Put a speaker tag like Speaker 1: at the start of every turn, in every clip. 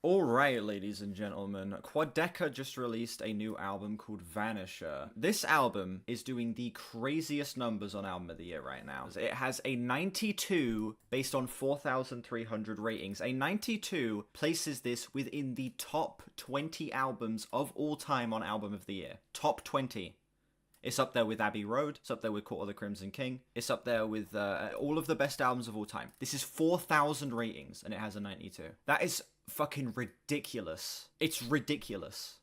Speaker 1: Alright, ladies and gentlemen, Quadeca just released a new album called Vanisher. This album is doing the craziest numbers on Album of the Year right now. It has a 92 based on 4,300 ratings. A 92 places this within the top 20 albums of all time on Album of the Year. Top 20. It's up there with Abbey Road, it's up there with Court of the Crimson King, it's up there with all of the best albums of all time. This is 4,000 ratings, and it has a 92. That is fucking ridiculous. It's ridiculous.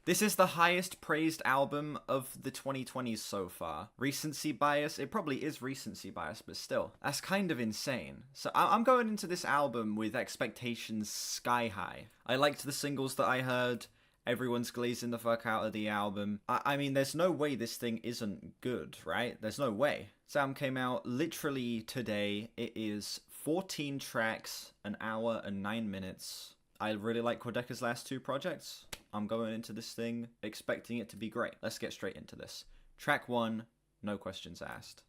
Speaker 1: This is the highest praised album of the 2020s so far. Recency bias, it probably is recency bias, but still, that's kind of insane. So I'm going into this album with expectations sky high. I liked the singles that I heard. Everyone's glazing the fuck out of the album. I mean, there's no way this thing isn't good, right? There's no way. This album came out literally today. It is 14 tracks, an hour and 9 minutes. I really like Quadeca's last two projects. I'm going into this thing expecting it to be great. Let's get straight into this. Track 1, no questions asked.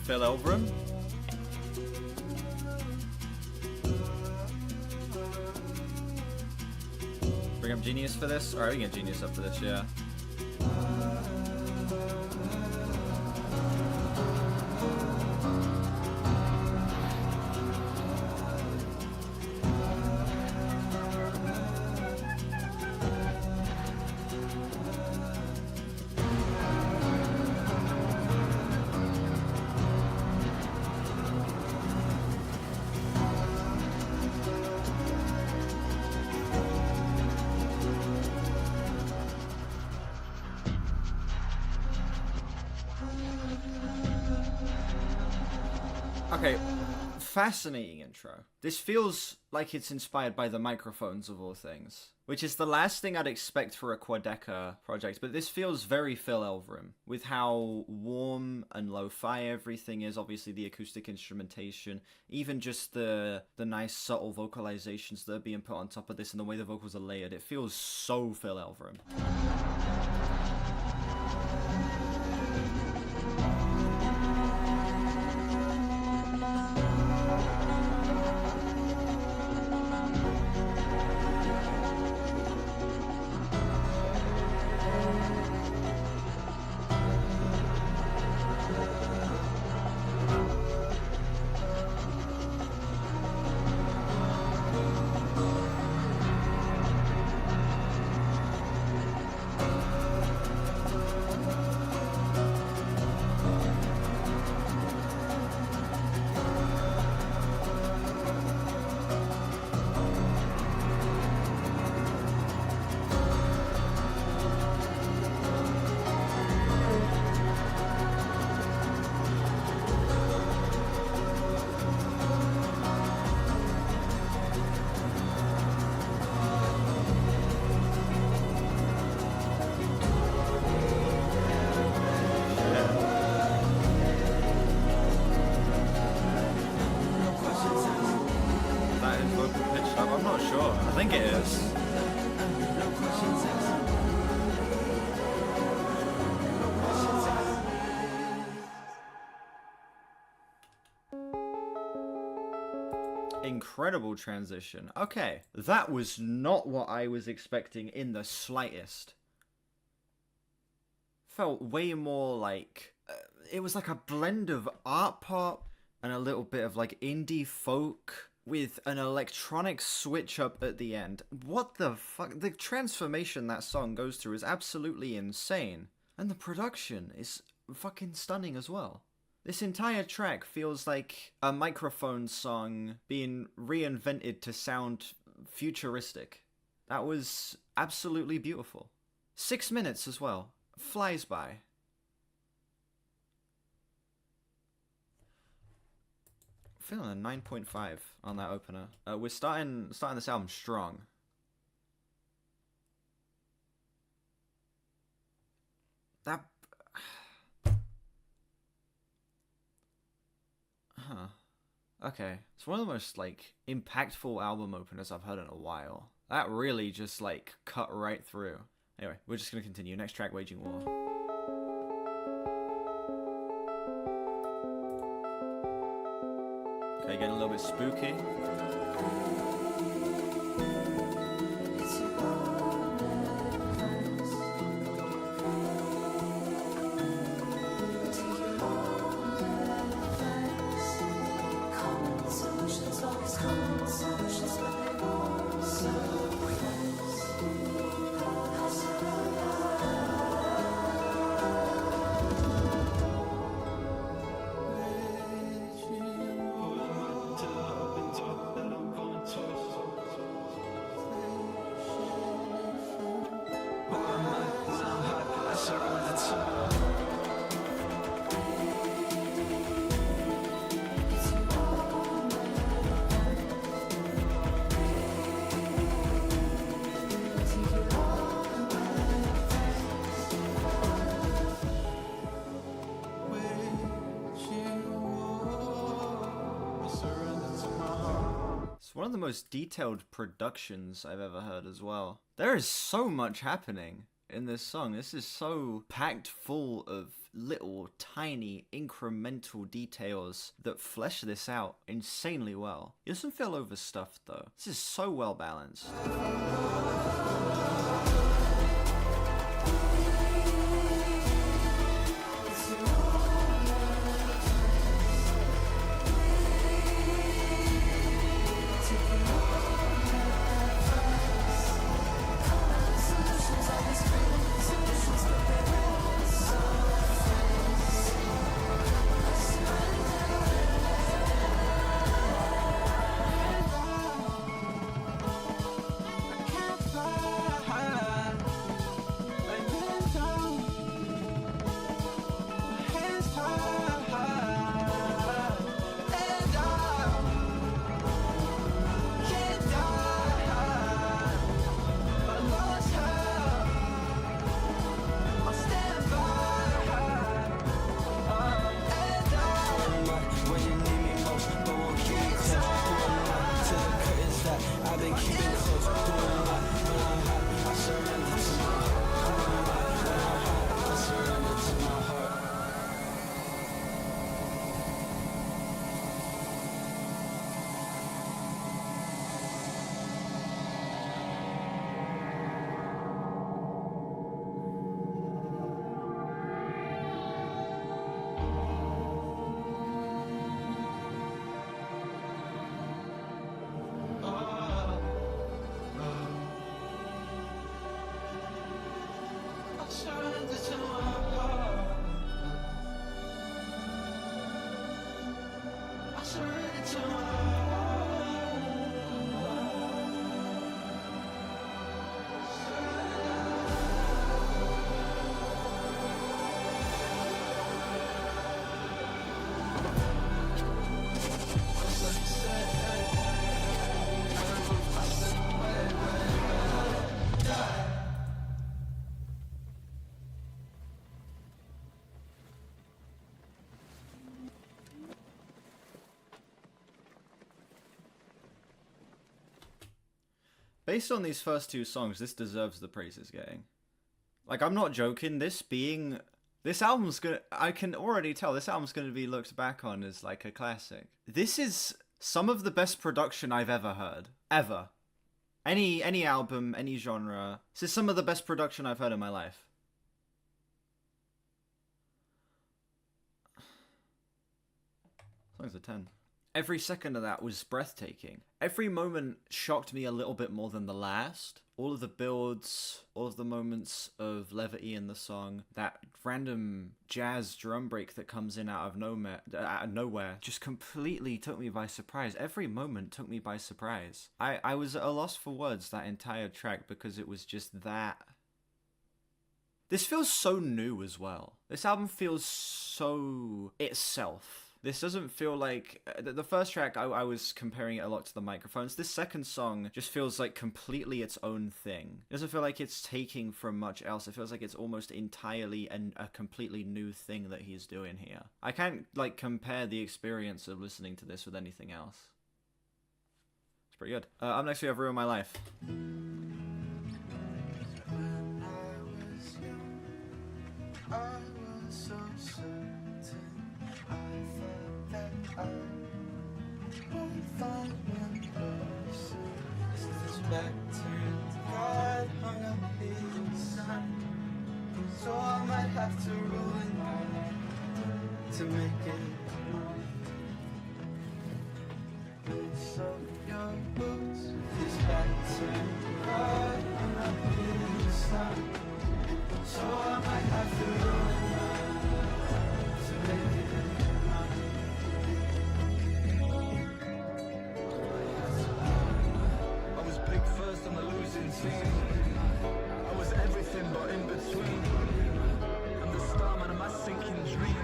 Speaker 1: Phil Elverum. Bring up Genius for this? Or are we gonna get Genius up for this? Yeah. Okay, fascinating intro. This feels like it's inspired by the microphones of all things, which is the last thing I'd expect for a Quadeca project, but this feels very Phil Elverum, with how warm and lo-fi everything is, obviously the acoustic instrumentation, even just the nice subtle vocalizations that are being put on top of this and the way the vocals are layered. It feels so Phil Elverum. I'm not sure. I think it is. Incredible transition. Okay, that was not what I was expecting in the slightest. Felt way more like... it was like a blend of art pop and a little bit of like indie folk with an electronic switch up at the end. What the fuck? The transformation that song goes through is absolutely insane. And the production is fucking stunning as well. This entire track feels like a microphone song being reinvented to sound futuristic. That was absolutely beautiful. 6 minutes as well. Flies by. Feeling a 9.5 on that opener. We're starting this album strong. That... huh. Okay, it's one of the most, like, impactful album openers I've heard in a while. That really just, like, cut right through. Anyway, we're just gonna continue. Next track, Waging War. Okay, getting a little bit spooky. One of the most detailed productions I've ever heard as well. There is so much happening in this song. This is so packed full of little tiny incremental details that flesh this out insanely well. It doesn't feel overstuffed though. This is so well balanced. Based on these first two songs, this deserves the praise it's getting. Like, I'm not joking, this album's gonna, I can already tell this album's gonna be looked back on as like a classic. This is some of the best production I've ever heard. Ever. Any album, any genre. This is some of the best production I've heard in my life. Song's a 10. Every second of that was breathtaking. Every moment shocked me a little bit more than the last. All of the builds, all of the moments of levity in the song, that random jazz drum break that comes in out of nowhere just completely took me by surprise. Every moment took me by surprise. I was at a loss for words that entire track because it was just that. This feels so new as well. This album feels so itself. This doesn't feel like the first track. I was comparing it a lot to the microphones. This second song just feels like completely its own thing. It doesn't feel like it's taking from much else. It feels like it's almost entirely a completely new thing that he's doing here. I can't like compare the experience of listening to this with anything else. It's pretty good. Up next we have Ruin My Life.
Speaker 2: Back turned, God hung up inside. So I might have to ruin my life to make it mine. So your boots, this back turned, God hung up inside. So I might have to ruin my life to make it on the losing team. I was everything but in between. I'm the starman of my sinking dream.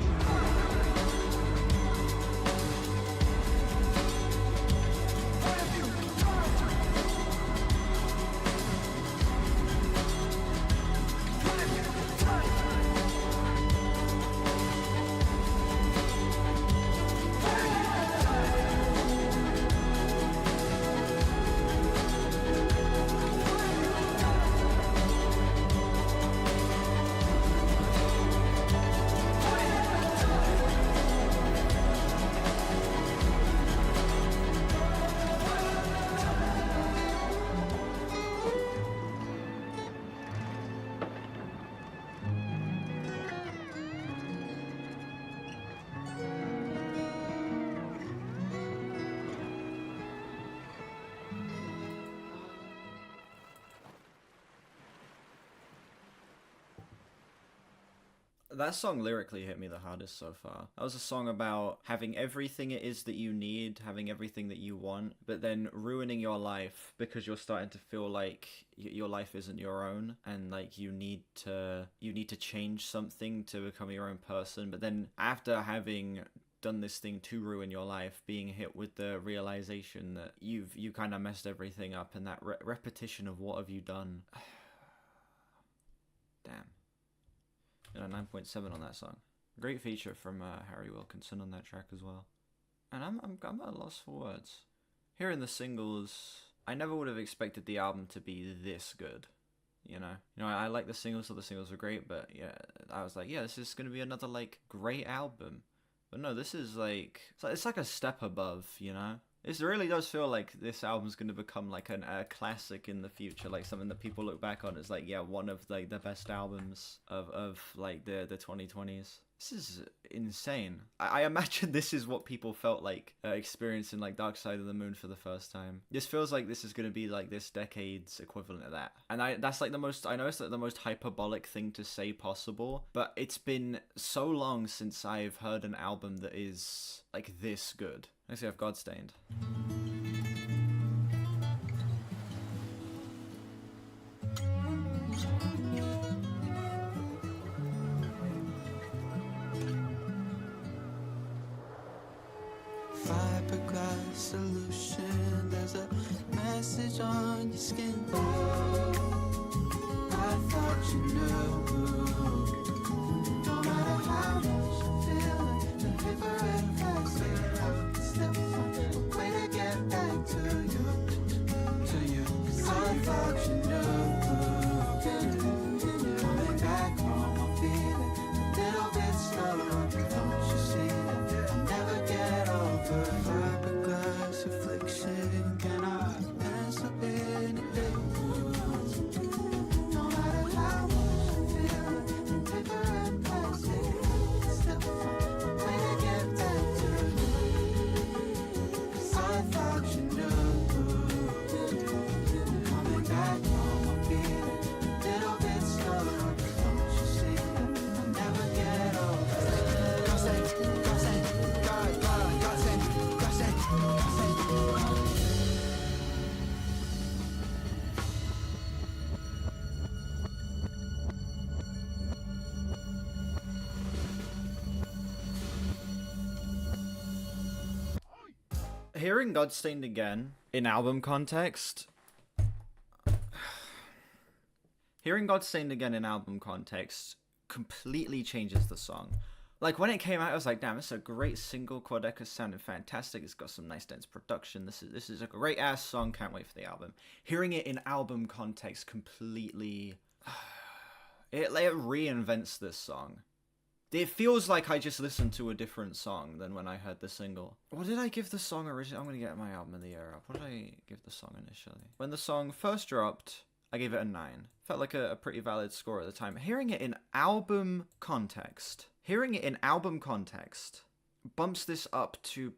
Speaker 1: That song lyrically hit me the hardest so far. That was a song about having everything it is that you need, having everything that you want, but then ruining your life because you're starting to feel like your life isn't your own, and like you need to change something to become your own person. But then after having done this thing to ruin your life, being hit with the realization that you kind of messed everything up, and that repetition of what have you done. Damn. 9.7 on that song. Great feature from Harry Wilkinson on that track as well. And I'm at a loss for words. Hearing the singles, I never would have expected the album to be this good. You know, I like the singles, so the singles were great, but yeah, I was like, yeah, this is gonna be another like great album. But no, this is like it's like a step above, you know. It really does feel like this album's going to become like a classic in the future, like something that people look back on as like, yeah, one of like the best albums of like the 2020s. This is insane. I imagine this is what people felt like experiencing like Dark Side of the Moon for the first time. This feels like this is going to be like this decade's equivalent of that. And that's like the most, I know it's like the most hyperbolic thing to say possible, but it's been so long since I've heard an album that is like this good. Next we have GODSTAINED.
Speaker 2: Fiberglass solution, there's a message on your skin. I thought you knew. No matter how much you feel like the paper and plastic, I can still find a way to get back to you. 'Cause I thought you knew. Coming back home, I'm feeling a little bit slow. Don't you see that I'll never get over fiberglass affliction? Can I mess up in a day? No matter how much I feel in paper and plastic, I still find a way to get back to you. 'Cause I thought you knew. Coming back home, I'm
Speaker 1: Hearing Godstained again in album context. Hearing Godstained again in album context completely changes the song. Like, when it came out, I was like, damn, it's a great single. Quadeca's sounding fantastic. It's got some nice dense production. This is a great ass song. Can't wait for the album. Hearing it in album context completely, it reinvents this song. It feels like I just listened to a different song than when I heard the single. What did I give the song originally? I'm gonna get my album of the year up. What did I give the song initially? When the song first dropped, I gave it a 9. Felt like a pretty valid score at the time. Hearing it in album context bumps this up to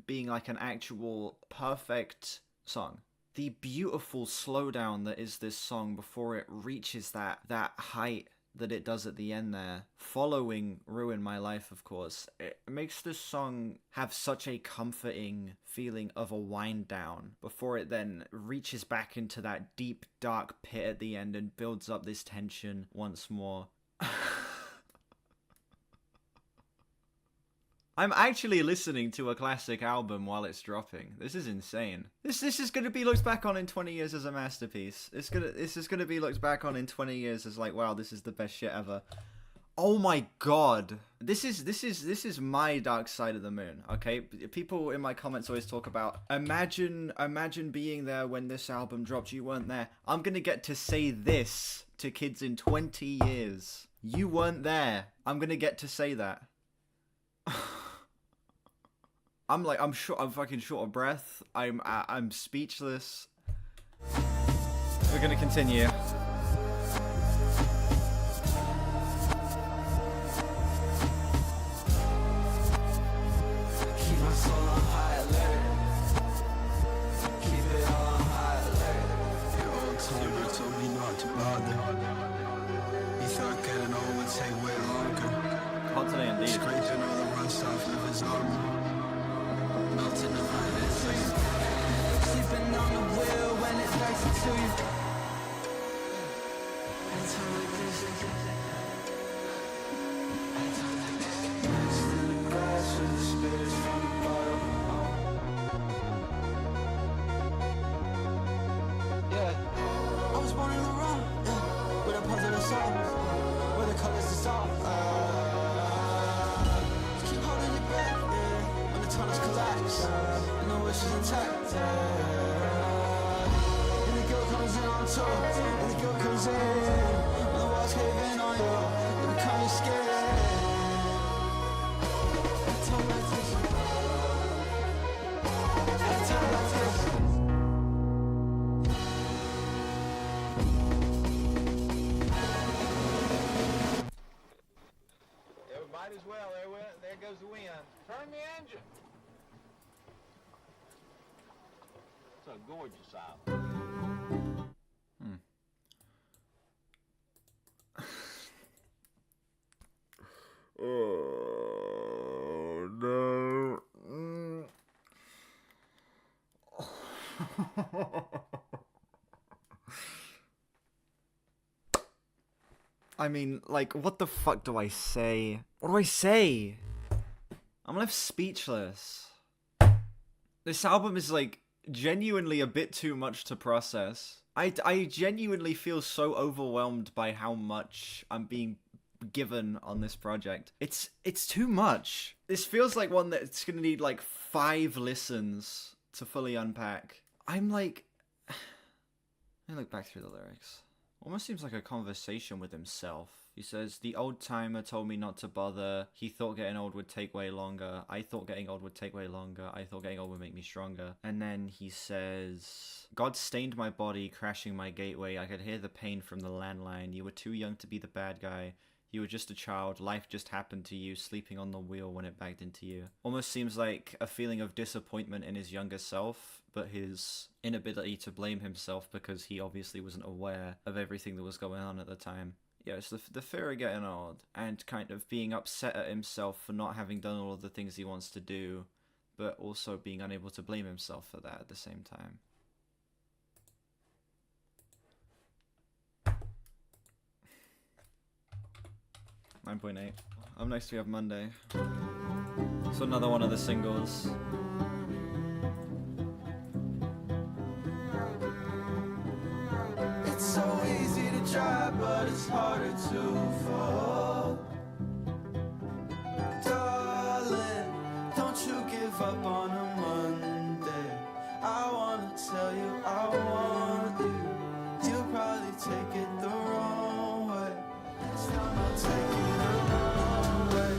Speaker 1: being like an actual perfect song. The beautiful slowdown that is this song before it reaches that height that it does at the end there, following Ruin My Life, of course, it makes this song have such a comforting feeling of a wind down before it then reaches back into that deep, dark pit at the end and builds up this tension once more. I'm actually listening to a classic album while it's dropping. This is insane. This is going to be looked back on in 20 years as a masterpiece. This is going to be looked back on in 20 years as like, wow, this is the best shit ever. Oh my god. This is my dark side of the moon, okay? People in my comments always talk about, imagine being there when this album dropped. You weren't there. I'm going to get to say this to kids in 20 years. You weren't there. I'm going to get to say that. I'm fucking short of breath. I'm speechless. We're gonna continue.
Speaker 2: Keep my soul on high alert. Keep it all on high alert. Your old timer told me not to bother. He thought getting old would take way longer.
Speaker 1: Constantly indeed.
Speaker 2: Scraping all the rust off of his armor. Melting the mind. Sleeping on the wheel when it likes it to you. At a time like this. At a time like this. Still the grass with the spirits from the bottom. Yeah. I was born in the wrong. Yeah. With a puzzle to solve. Where the colors dissolve. Keep holding your breath. Yeah. When the tunnels collapse. And the wish is intact. And the guilt comes in on tour. And the guilt comes in. When the walls cave in on you. You become scared. At a time like this. At a time like this.
Speaker 3: Might as well. There goes the wind. Turn the engine. It's a gorgeous album.
Speaker 1: Oh no. I mean, like, what the fuck do I say? What do I say? I'm left speechless. This album is, like, genuinely a bit too much to process. I genuinely feel so overwhelmed by how much I'm being given on this project. It's too much. This feels like one that's gonna need, like, 5 listens to fully unpack. I'm like... Let me look back through the lyrics. Almost seems like a conversation with himself. He says, the old timer told me not to bother. He thought getting old would take way longer. I thought getting old would take way longer. I thought getting old would make me stronger. And then he says, God stained my body, crashing my gateway. I could hear the pain from the landline. You were too young to be the bad guy. You were just a child. Life just happened to you, sleeping on the wheel when it backed into you. Almost seems like a feeling of disappointment in his younger self, but his inability to blame himself because he obviously wasn't aware of everything that was going on at the time. Yeah, it's the fear of getting old, and kind of being upset at himself for not having done all of the things he wants to do, but also being unable to blame himself for that at the same time. .8. Up next we have Monday. So another one of the singles.
Speaker 2: try, but it's harder to fall. Darling, don't you give up on a Monday. I wanna tell you I want you. You'll probably take it the wrong way. This time I'll take it the wrong way.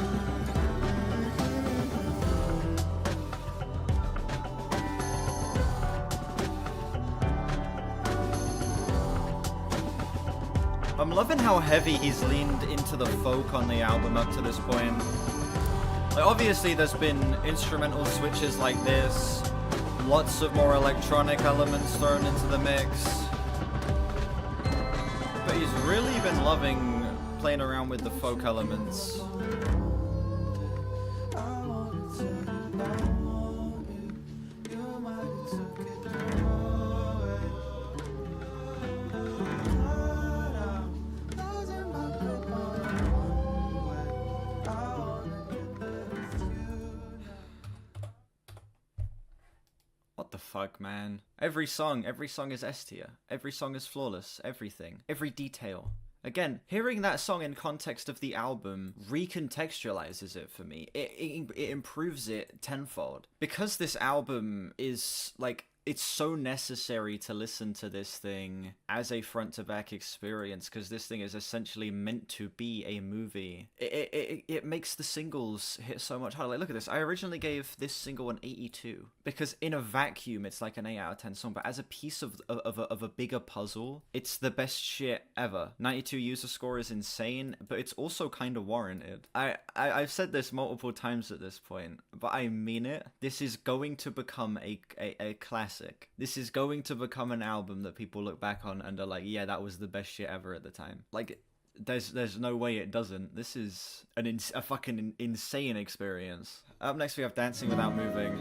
Speaker 1: I'm loving how heavy he's leaned into the folk on the album up to this point. Like, obviously there's been instrumental switches like this, lots of more electronic elements thrown into the mix, but he's really been loving playing around with the folk elements. What the fuck, man? Every song is S tier. Every song is flawless. Everything. Every detail. Again, hearing that song in context of the album recontextualizes it for me. It improves it tenfold. Because this album is, like, it's so necessary to listen to this thing as a front-to-back experience, because this thing is essentially meant to be a movie. It makes the singles hit so much harder. Like, look at this. I originally gave this single an 82, because in a vacuum, it's like an 8 out of 10 song, but as a piece of a bigger puzzle, it's the best shit ever. 92 user score is insane, but it's also kind of warranted. I've said this multiple times at this point, but I mean it. This is going to become a classic. This is going to become an album that people look back on and are like, yeah, that was the best shit ever at the time. Like, there's no way it doesn't. This is a fucking insane experience. Up next we have Dancing Without Moving.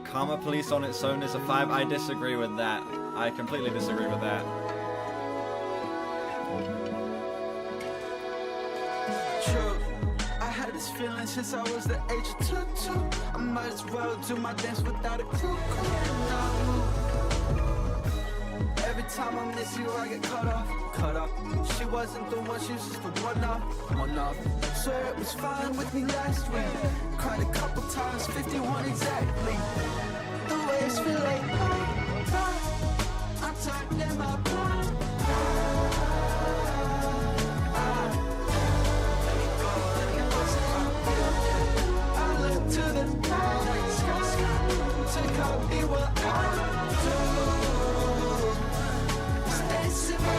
Speaker 1: Karma Police on its own is a 5. I disagree with that. I completely disagree with that.
Speaker 2: True. I had this feeling since I was the age of 2. I might as well do my dance without a crew. Every time I miss you, I get cut off. She wasn't the one, she was just the one off. Swear it was fine with me last week. Cried a couple times, 51 exactly. The way it's feeling, I'm tucked in my prime. To the night, to copy what I do. Stay simple,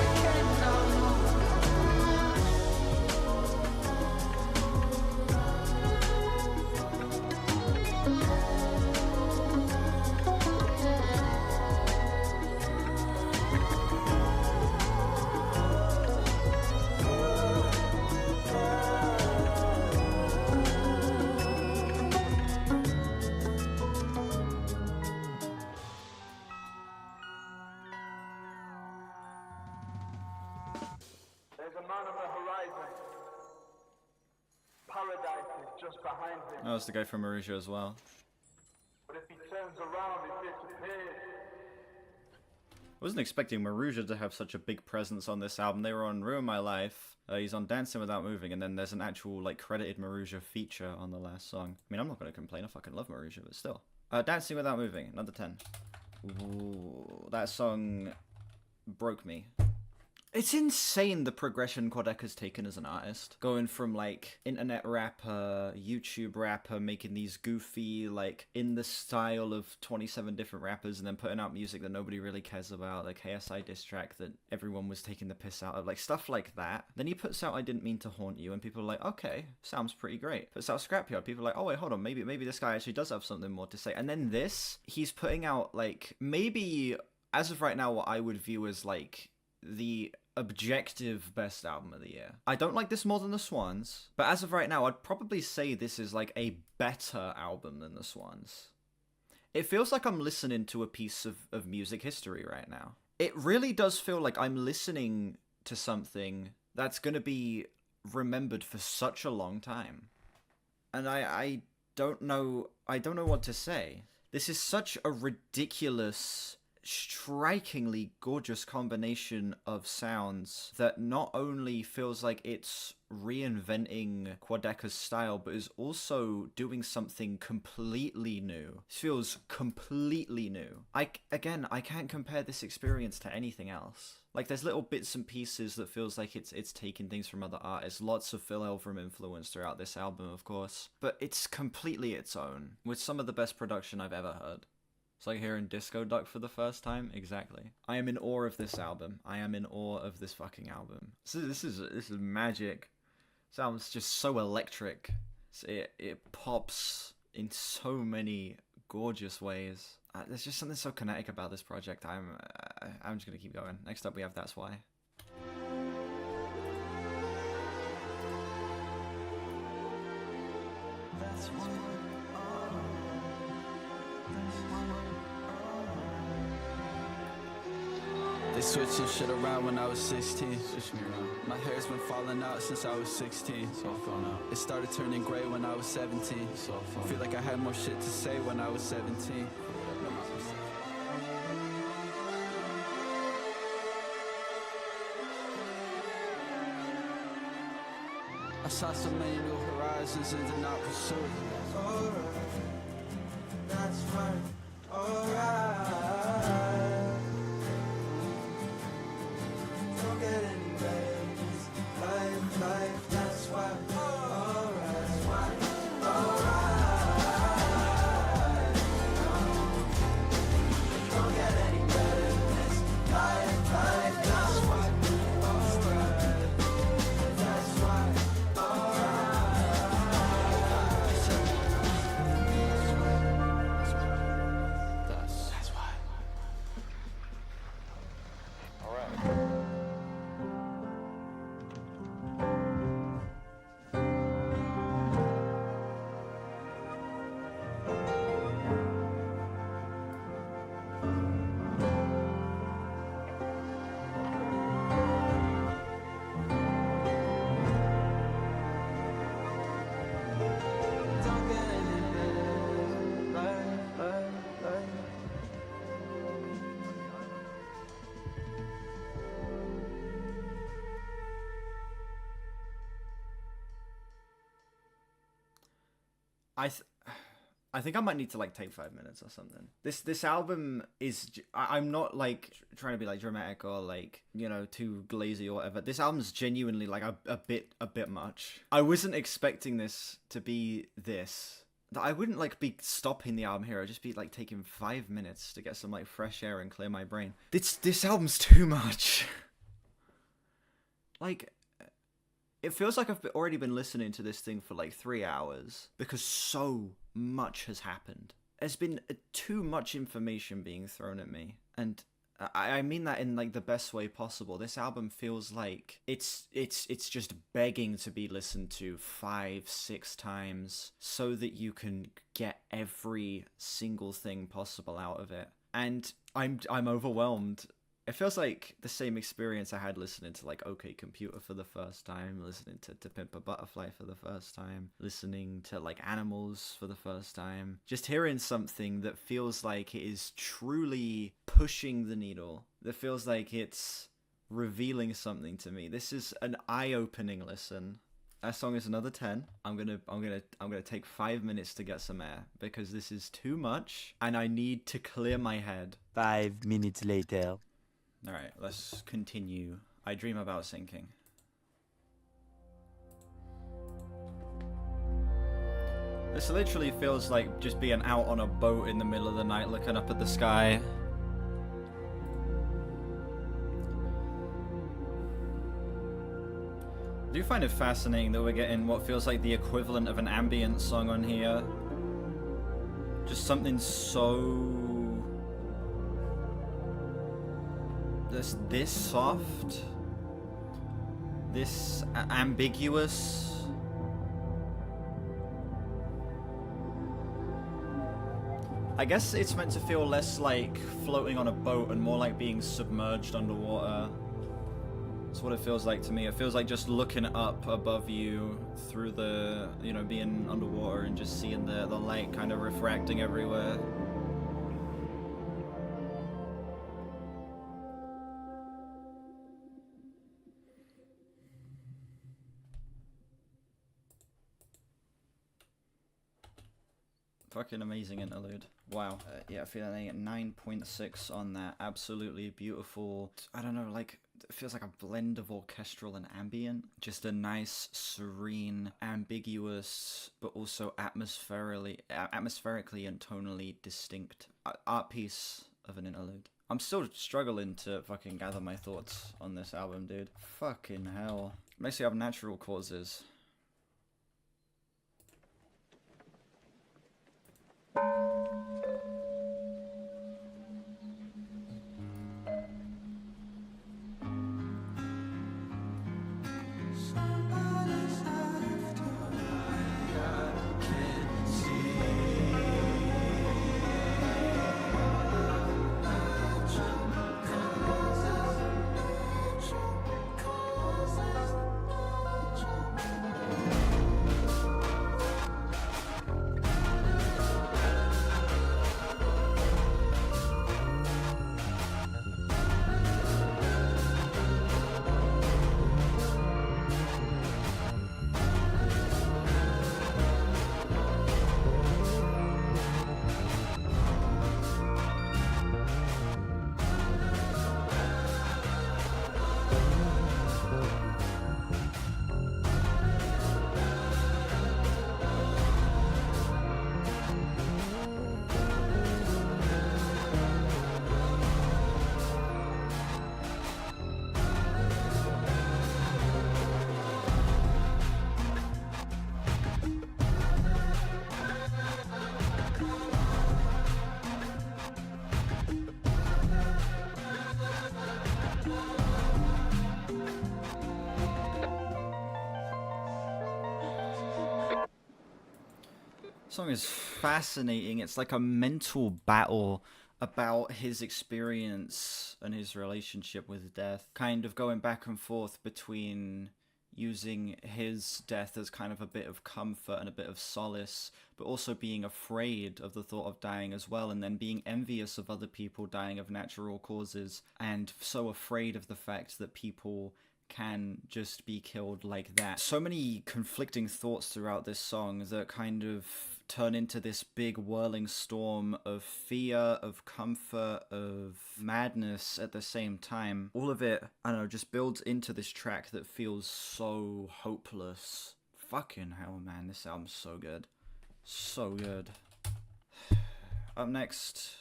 Speaker 3: just behind him.
Speaker 1: Oh, it's the guy from Maruja as well.
Speaker 3: But if he turns around, he disappears.
Speaker 1: I wasn't expecting Maruja to have such a big presence on this album. They were on Ruin My Life, he's on Dancing Without Moving, and then there's an actual, like, credited Maruja feature on the last song. I mean, I'm not going to complain, I fucking love Maruja, but still. Dancing Without Moving, number 10. Ooh, that song broke me. It's insane the progression Quadeca's taken as an artist. Going from, like, internet rapper, YouTube rapper, making these goofy, like, in the style of 27 different rappers, and then putting out music that nobody really cares about, the KSI diss track that everyone was taking the piss out of, like, stuff like that. Then he puts out I Didn't Mean to Haunt You, and people are like, okay, sounds pretty great. Puts out Scrapyard, people are like, oh wait, hold on, maybe this guy actually does have something more to say. And then this, he's putting out, like, maybe, as of right now, what I would view as, like, the objective best album of the year. I don't like this more than The Swans, but as of right now, I'd probably say this is like a better album than The Swans. It feels like I'm listening to a piece of music history right now. It really does feel like I'm listening to something that's going to be remembered for such a long time. And I don't know what to say. This is such a ridiculous strikingly gorgeous combination of sounds that not only feels like it's reinventing Quadeca's style, but is also doing something completely new. It feels completely new. I can't compare this experience to anything else. Like, there's little bits and pieces that feels like it's taking things from other artists. Lots of Phil Elverum influence throughout this album, of course. But it's completely its own, with some of the best production I've ever heard. It's like hearing Disco Duck for the first time. Exactly. I am in awe of this album. I am in awe of this fucking album. This is magic. This album's just so electric. It pops in so many gorgeous ways. There's just something so kinetic about this project. I'm just gonna keep going. Next up we have That's Why.
Speaker 2: That's why.
Speaker 4: They switched some shit around when I was 16. My hair's been falling out since I was 16. It started turning gray when I was 17. Feel like I had more shit to say when I was 17. I saw so many new horizons and did not pursue.
Speaker 2: Alright, that's fine. Alright. Don't get any better. Life, that's why. Alright, that's why. Alright. Don't get any better. This life, that's why. Alright, that's why.
Speaker 4: That's why.
Speaker 3: All right.
Speaker 2: Don't get any better. Life.
Speaker 1: I think I might need to like take 5 minutes or something. This album is I'm not like trying to be like dramatic or like, you know, too glazy or whatever. This album's genuinely like a bit much. I wasn't expecting this to be this. I wouldn't like be stopping the album here. I'd just be like taking 5 minutes to get some like fresh air and clear my brain. This album's too much. Like, it feels like I've already been listening to this thing for like 3 hours because so much has happened. There's been too much information being thrown at me, and I mean that in like the best way possible. This album feels like it's just begging to be listened to 5-6 times so that you can get every single thing possible out of it. And I'm overwhelmed. It feels like the same experience I had listening to like OK Computer for the first time, listening to Pimp a Butterfly for the first time, listening to like Animals for the first time. Just hearing something that feels like it is truly pushing the needle, that feels like it's revealing something to me. This is an eye-opening listen. That song is another 10. I'm gonna take 5 minutes to get some air because this is too much and I need to clear my head.
Speaker 5: 5 minutes later.
Speaker 1: Alright, let's continue. I Dream About Sinking. This literally feels like just being out on a boat in the middle of the night looking up at the sky. I do find it fascinating that we're getting what feels like the equivalent of an ambient song on here. Just something so... this soft, this ambiguous. I guess it's meant to feel less like floating on a boat and more like being submerged underwater. That's what it feels like to me. It feels like just looking up above you through the, you know, being underwater and just seeing the light kind of refracting everywhere. fucking amazing interlude. Wow. Yeah, feeling a 9.6 on that. Absolutely beautiful. I don't know, like, it feels like a blend of orchestral and ambient. Just a nice, serene, ambiguous, but also atmospherically and tonally distinct art piece of an interlude. I'm still struggling to fucking gather my thoughts on this album, dude. Fucking hell. Makes you have natural causes.
Speaker 2: Somebody's after I can't see.
Speaker 1: Song is fascinating. It's like a mental battle about his experience and his relationship with death, kind of going back and forth between using his death as kind of a bit of comfort and a bit of solace, but also being afraid of the thought of dying as well, and then being envious of other people dying of natural causes, and so afraid of the fact that people can just be killed like that. So many conflicting thoughts throughout this song that kind of turn into this big whirling storm of fear, of comfort, of madness at the same time. All of it, I don't know, just builds into this track that feels so hopeless. Fucking hell, man, this album's so good. So good. Up next,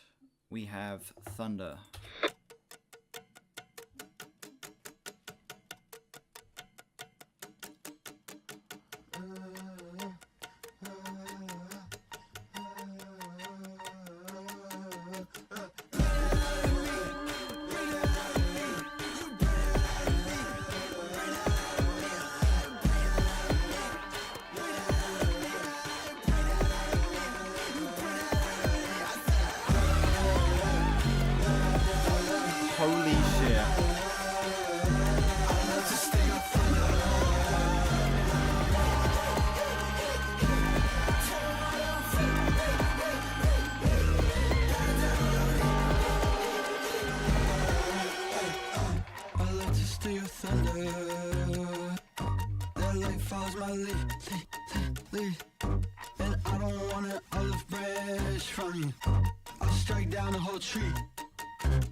Speaker 1: we have Thunder. Holy shit.
Speaker 2: I love to steal thunder. That light follows my lead. And I don't want an olive branch from you. I'll strike down the whole tree.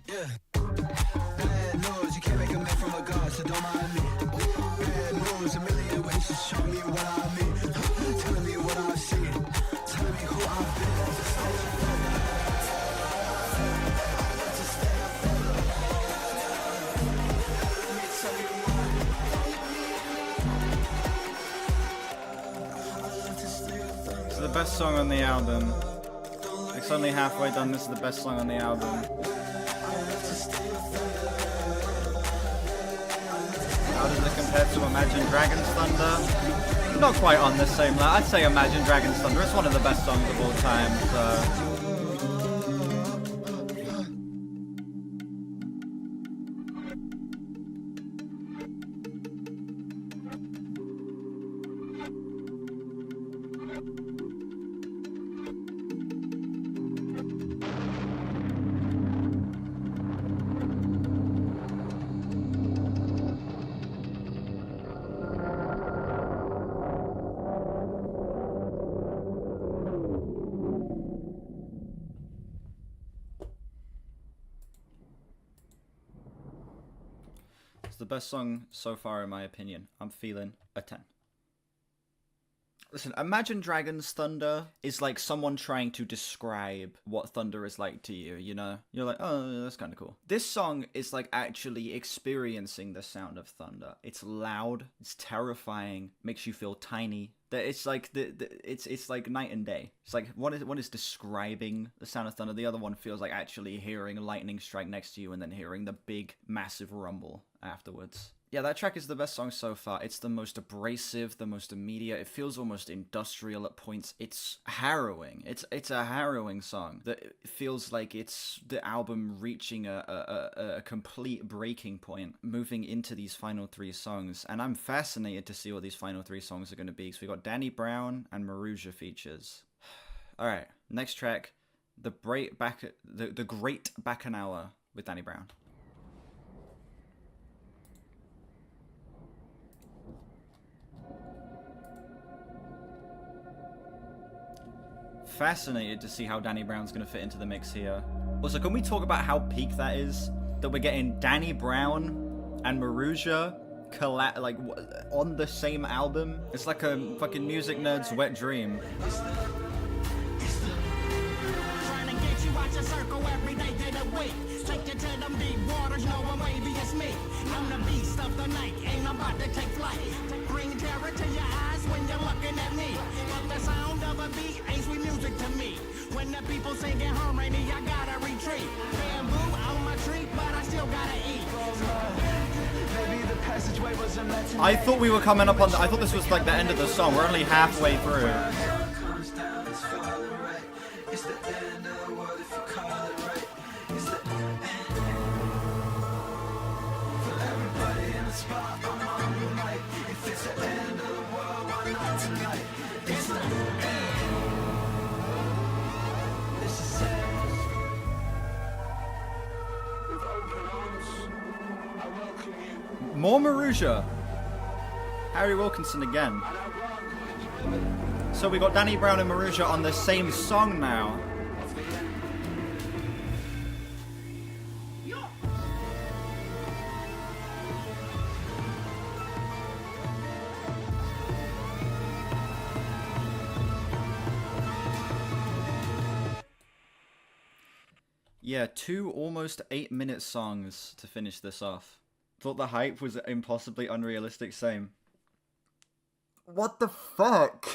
Speaker 2: Yeah. Bad news, you can't make a man from a god, so don't mind me. Bad news, a million ways to show me what I mean. Telling me what I've seen. Telling me who I've been.
Speaker 1: This is the best song on the album. It's only halfway done, this is the best song on the album. How does it compare to Imagine Dragons Thunder? Not quite on the same level. I'd say Imagine Dragons Thunder is one of the best songs of all time, so... It's the best song so far, in my opinion. I'm feeling a 10. Listen, Imagine Dragons Thunder is like someone trying to describe what thunder is like to you, you know? You're like, oh, that's kind of cool. This song is like actually experiencing the sound of thunder. It's loud, it's terrifying, makes you feel tiny. It's like it's like night and day. It's like one is describing the sound of thunder, the other one feels like actually hearing a lightning strike next to you and then hearing the big massive rumble afterwards. Yeah, that track is the best song so far. It's the most abrasive, the most immediate. It feels almost industrial at points. It's harrowing. It's a harrowing song that feels like it's the album reaching a complete breaking point, moving into these final 3 songs. And I'm fascinated to see what these final 3 songs are going to be. So we got Danny Brown and Maruja features. All right, next track, the Great BAUKUNAWA with Danny Brown. Fascinated to see how Danny Brown's gonna fit into the mix here. Also, can we talk about how peak that is? That we're getting Danny Brown and Maruja on the same album? It's like a fucking music nerd's wet dream.
Speaker 6: Trying to get you out your circle every day to the week. Take you to them deep waters, no one wavy as me. I'm the beast of the night, ain't about to take flight. Bring terror to your eyes when you're looking at me. But the sound of a beat ain't sweet music to me. When the people singing harmony, I gotta retreat. Bamboo on my tree, but I still gotta eat.
Speaker 1: I thought we were coming up on I thought this was like the end of the song. We're only halfway through. More Maruja. Harry Wilkinson again. So we got Danny Brown and Maruja on the same song now. Yeah, 2 almost 8-minute songs to finish this off. Thought the hype was impossibly unrealistic, same. What the fuck?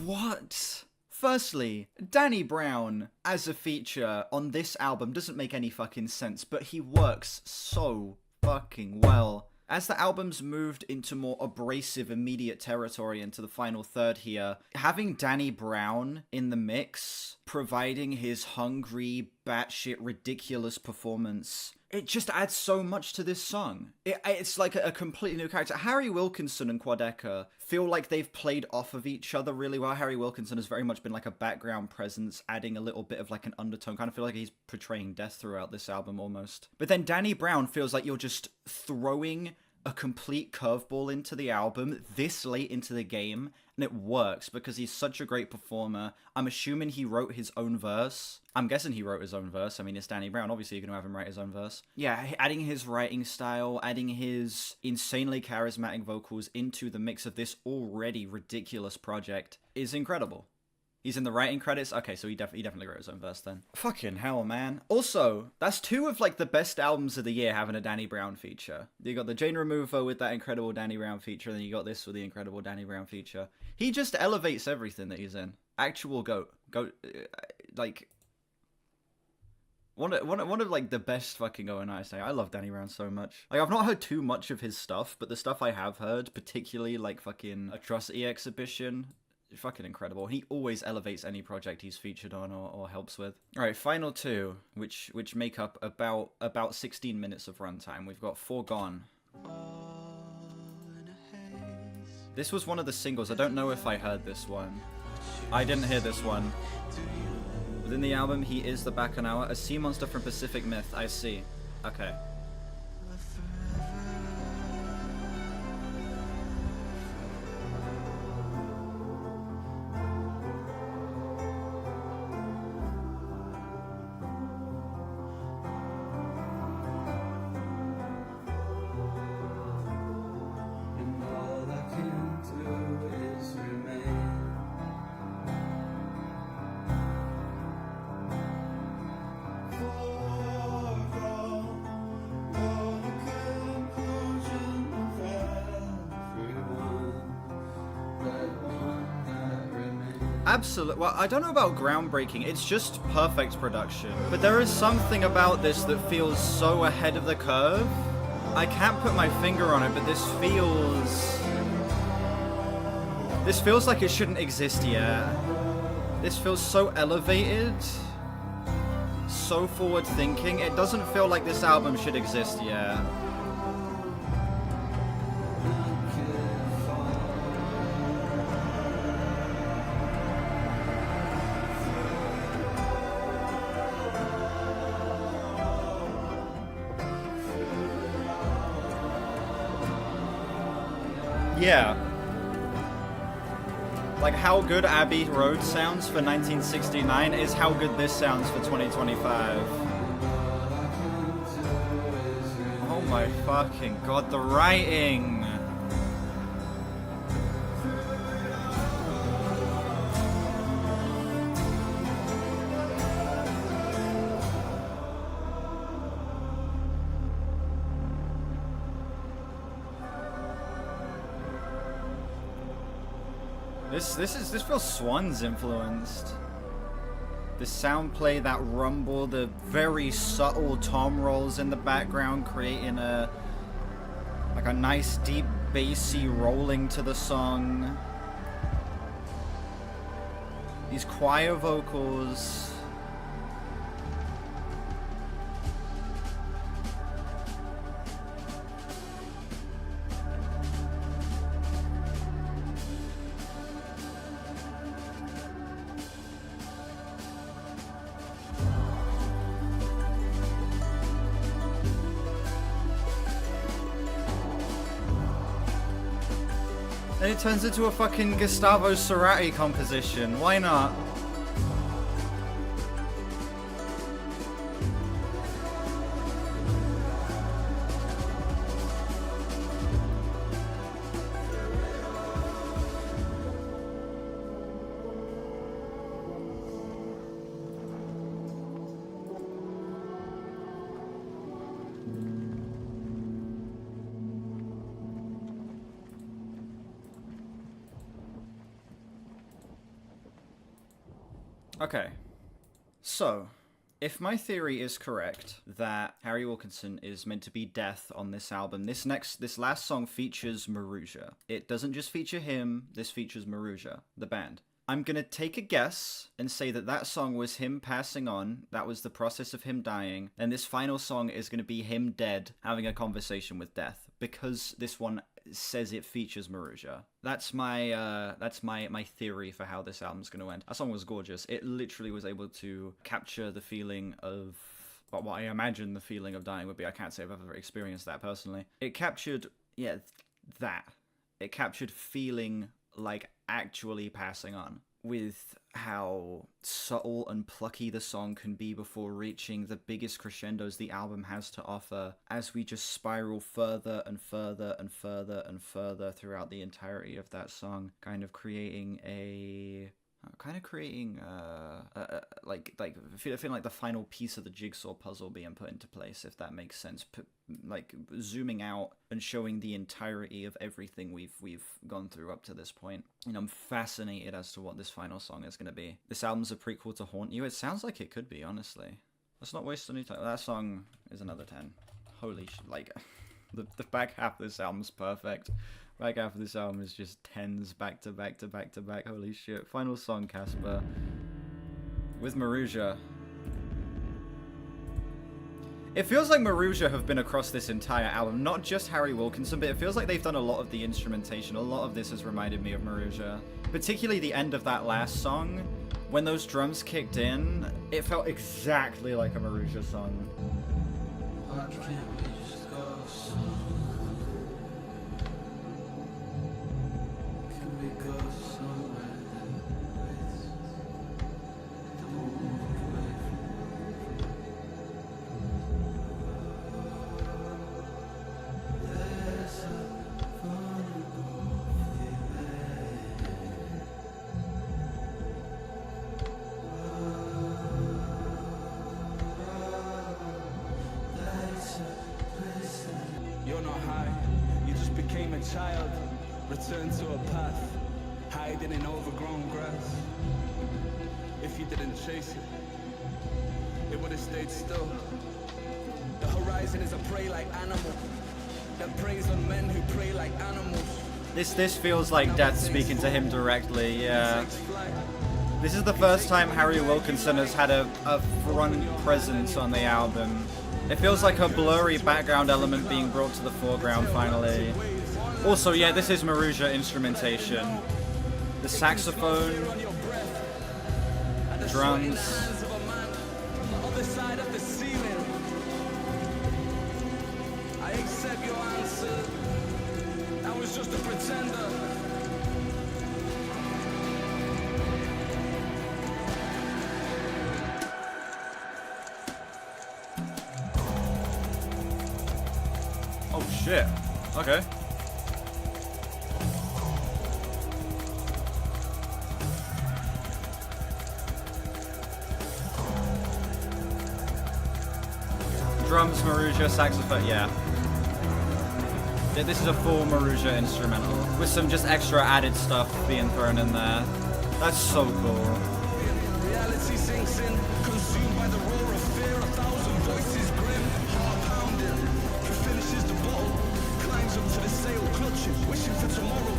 Speaker 1: What? Firstly, Danny Brown as a feature on this album doesn't make any fucking sense, but he works so fucking well. As the album's moved into more abrasive, immediate territory into the final third here, having Danny Brown in the mix, providing his hungry, batshit, ridiculous performance, it just adds so much to this song. It's like a completely new character. Harry Wilkinson and Quadeca feel like they've played off of each other really well. Harry Wilkinson has very much been like a background presence, adding a little bit of like an undertone. Kind of feel like he's portraying death throughout this album almost. But then Danny Brown feels like you're just throwing a complete curveball into the album this late into the game, and it works because he's such a great performer. I'm assuming he wrote his own verse. I'm guessing he wrote his own verse. I mean, it's Danny Brown. Obviously, you're going to have him write his own verse. Yeah, adding his writing style, adding his insanely charismatic vocals into the mix of this already ridiculous project is incredible. He's in the writing credits? Okay, so he definitely wrote his own verse then. Fucking hell, man. Also, that's 2 of like the best albums of the year having a Danny Brown feature. You got the Jane Remover with that incredible Danny Brown feature, and then you got this with the incredible Danny Brown feature. He just elevates everything that he's in. Actual GOAT. Like... One of like the best fucking artists. I love Danny Brown so much. Like, I've not heard too much of his stuff, but the stuff I have heard, particularly like fucking Atrocity Exhibition, fucking incredible. He always elevates any project he's featured on or helps with. All right, final 2, which make up about 16 minutes of runtime. We've got Forgone. This was one of the singles. I don't know if I heard this one. I didn't hear this one. Within the album, he is the BAUKUNAWA, a sea monster from Pacific Myth. I see. Okay. absolutely. Well, I don't know about groundbreaking. It's just perfect production. But there is something about this that feels so ahead of the curve. I can't put my finger on it, but this feels like it shouldn't exist yet. This feels so elevated, so forward-thinking. It doesn't feel like this album should exist yet. Yeah. Like how good Abbey Road sounds for 1969 is how good this sounds for 2025. Oh my fucking god, the writing! This feels Swans influenced. The sound play, that rumble, the very subtle tom rolls in the background, creating a nice deep bassy rolling to the song. These choir vocals. And it turns into a fucking Gustavo Cerati composition. Why not? Okay, so if my theory is correct that Harry Wilkinson is meant to be Death on this album, this last song features Maruja. It doesn't just feature him, this features Maruja, the band. I'm gonna take a guess and say that that song was him passing on, that was the process of him dying, and this final song is gonna be him dead, having a conversation with Death, because this one says it features Maruja. That's my theory for how this album's gonna end. That song was gorgeous. It literally was able to capture the feeling of what I imagine the feeling of dying would be. I can't say I've ever experienced that personally. It captured, yeah, that. It captured feeling like actually passing on, with how subtle and plucky the song can be before reaching the biggest crescendos the album has to offer, as we just spiral further and further and further and further throughout the entirety of that song, kind of creating feeling like the final piece of the jigsaw puzzle being put into place, if that makes sense. Like zooming out and showing the entirety of everything we've gone through up to this point. And I'm fascinated as to what this final song is going to be. This album's a prequel to Haunt You. It sounds like it could be, honestly. Let's not waste any time. That song is another 10. Holy shit. Like, the back half of this album's perfect. Back half of this album is just 10s back to back to back to back. Holy shit. Final song, Casper. With Maruja. It feels like Maruja have been across this entire album, not just Harry Wilkinson, but it feels like they've done a lot of the instrumentation. A lot of this has reminded me of Maruja. Particularly the end of that last song. When those drums kicked in, it felt exactly like a Maruja song.
Speaker 4: You're not high, you just became a child. Return to a path, hiding in overgrown grass. If you didn't chase it, it would have stayed still. The horizon is a prey like animal that preys on men who prey like animals.
Speaker 1: This feels like Death speaking to him directly, yeah. This is the first time Harry Wilkinson has had a front presence on the album. It feels like a blurry background element being brought to the foreground finally. Also, yeah, this is Maruja instrumentation. The saxophone, the drums.
Speaker 4: I accept your answer. I was just a pretender.
Speaker 1: Oh shit. Okay. Drums, Maruja, saxophone, yeah. This is a full Maruja instrumental with some just extra added stuff being thrown in there. That's so cool.
Speaker 4: Reality sinks in, consumed by the roar of fear, 1,000 voices grim, heart pounding. He finishes the bottle, climbs up to the sail, clutching, wishing for tomorrow.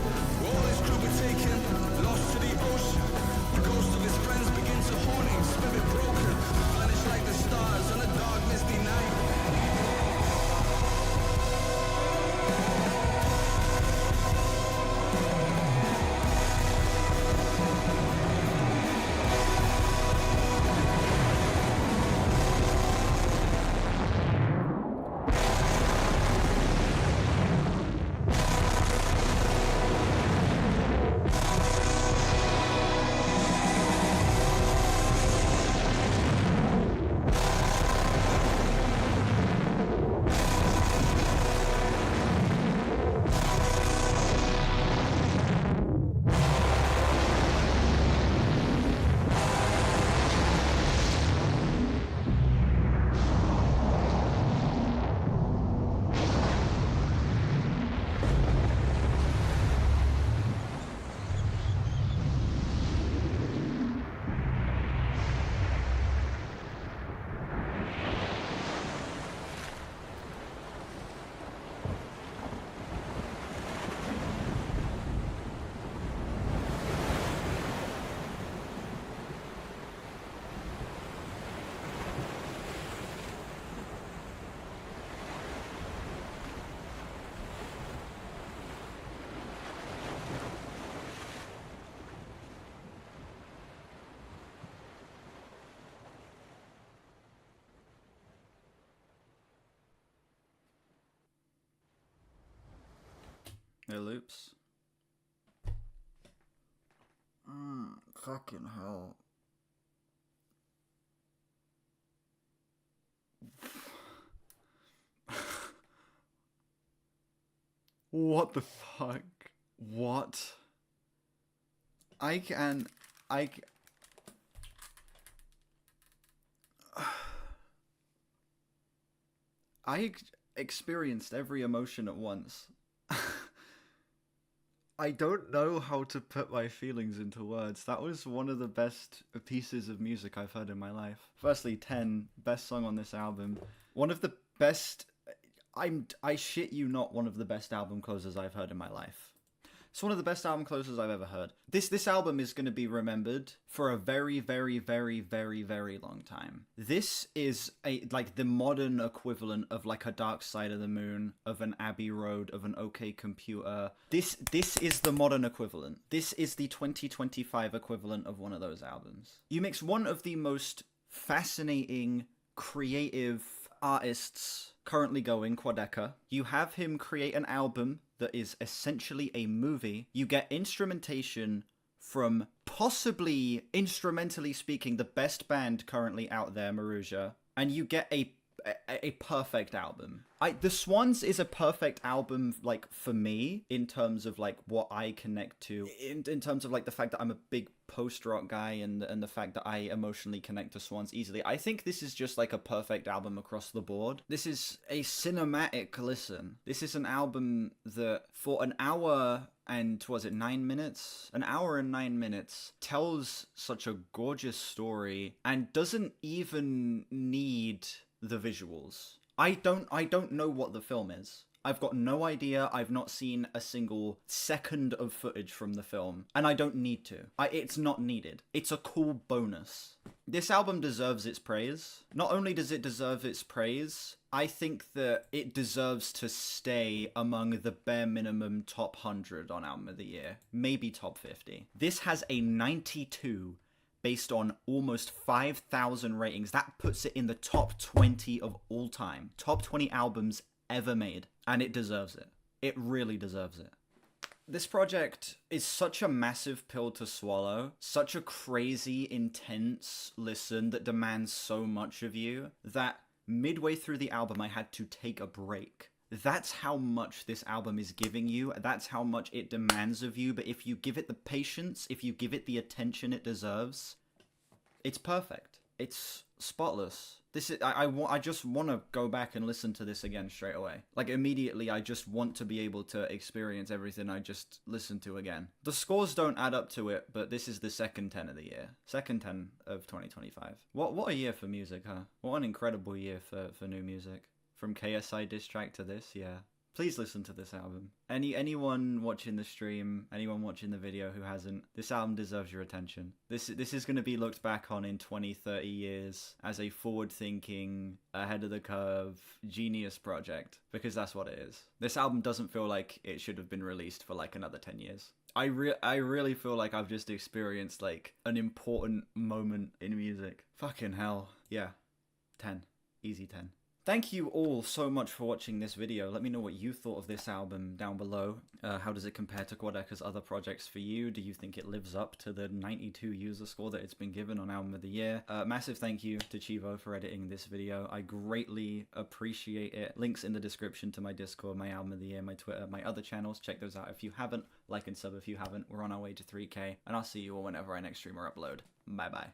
Speaker 4: All his crew were taken, lost to the ocean. The ghost of his friends begin to haunt him, spirit broken, vanish like the stars on a dark, misty night.
Speaker 1: It loops. Fucking hell. What the fuck? What? I experienced every emotion at once. I don't know how to put my feelings into words. That was one of the best pieces of music I've heard in my life. Firstly, 10, best song on this album. One of the best, I shit you not, one of the best album closers I've heard in my life. It's one of the best album closers I've ever heard. This album is going to be remembered for a very, very, very, very, very long time. This is like the modern equivalent of like a Dark Side of the Moon, of an Abbey Road, of an OK Computer. This is the modern equivalent. This is the 2025 equivalent of one of those albums. You mix one of the most fascinating, creative artists currently going, Quadeca. You have him create an album that is essentially a movie. You get instrumentation from possibly, instrumentally speaking, the best band currently out there, Maruja, and you get a perfect album. The Swans is a perfect album, like, for me, in terms of, like, what I connect to, in terms of, like, the fact that I'm a big post-rock guy, and the fact that I emotionally connect to Swans easily. I think this is just, like, a perfect album across the board. This is a cinematic listen. This is an album that, for an hour and was it 9 minutes? An hour and 9 minutes tells such a gorgeous story and doesn't even need the visuals. I don't know what the film is. I've got no idea. I've not seen a single second of footage from the film, and I don't need to. It's not needed. It's a cool bonus. This album deserves its praise. Not only does it deserve its praise, I think that it deserves to stay among the bare minimum top 100 on Album of the Year, maybe top 50. This has a 92 based on almost 5,000 ratings. That puts it in the top 20 of all time. Top 20 albums ever made, and it deserves it. It really deserves it. This project is such a massive pill to swallow, such a crazy, intense listen that demands so much of you, that midway through the album I had to take a break. That's how much this album is giving you, that's how much it demands of you, but if you give it the patience, if you give it the attention it deserves, it's perfect. It's spotless. This is I just want to go back and listen to this again straight away. Like, immediately, I just want to be able to experience everything I just listened to again. The scores don't add up to it, but this is the second 10 of the year. Second 10 of 2025. What a year for music, huh? What an incredible year for new music. From KSI diss track to this, yeah. Please listen to this album. Anyone watching the stream, anyone watching the video who hasn't, this album deserves your attention. This is going to be looked back on in 20, 30 years as a forward-thinking, ahead-of-the-curve, genius project, because that's what it is. This album doesn't feel like it should have been released for like another 10 years. I really feel like I've just experienced like an important moment in music. Fucking hell. Yeah. 10. Easy 10. Thank you all so much for watching this video. Let me know what you thought of this album down below. How does it compare to Quadeca's other projects for you? Do you think it lives up to the 92 user score that it's been given on Album of the Year? Massive thank you to Chivo for editing this video. I greatly appreciate it. Links in the description to my Discord, my Album of the Year, my Twitter, my other channels. Check those out if you haven't. Like and sub if you haven't. We're on our way to 3K. And I'll see you all whenever I next stream or upload. Bye bye.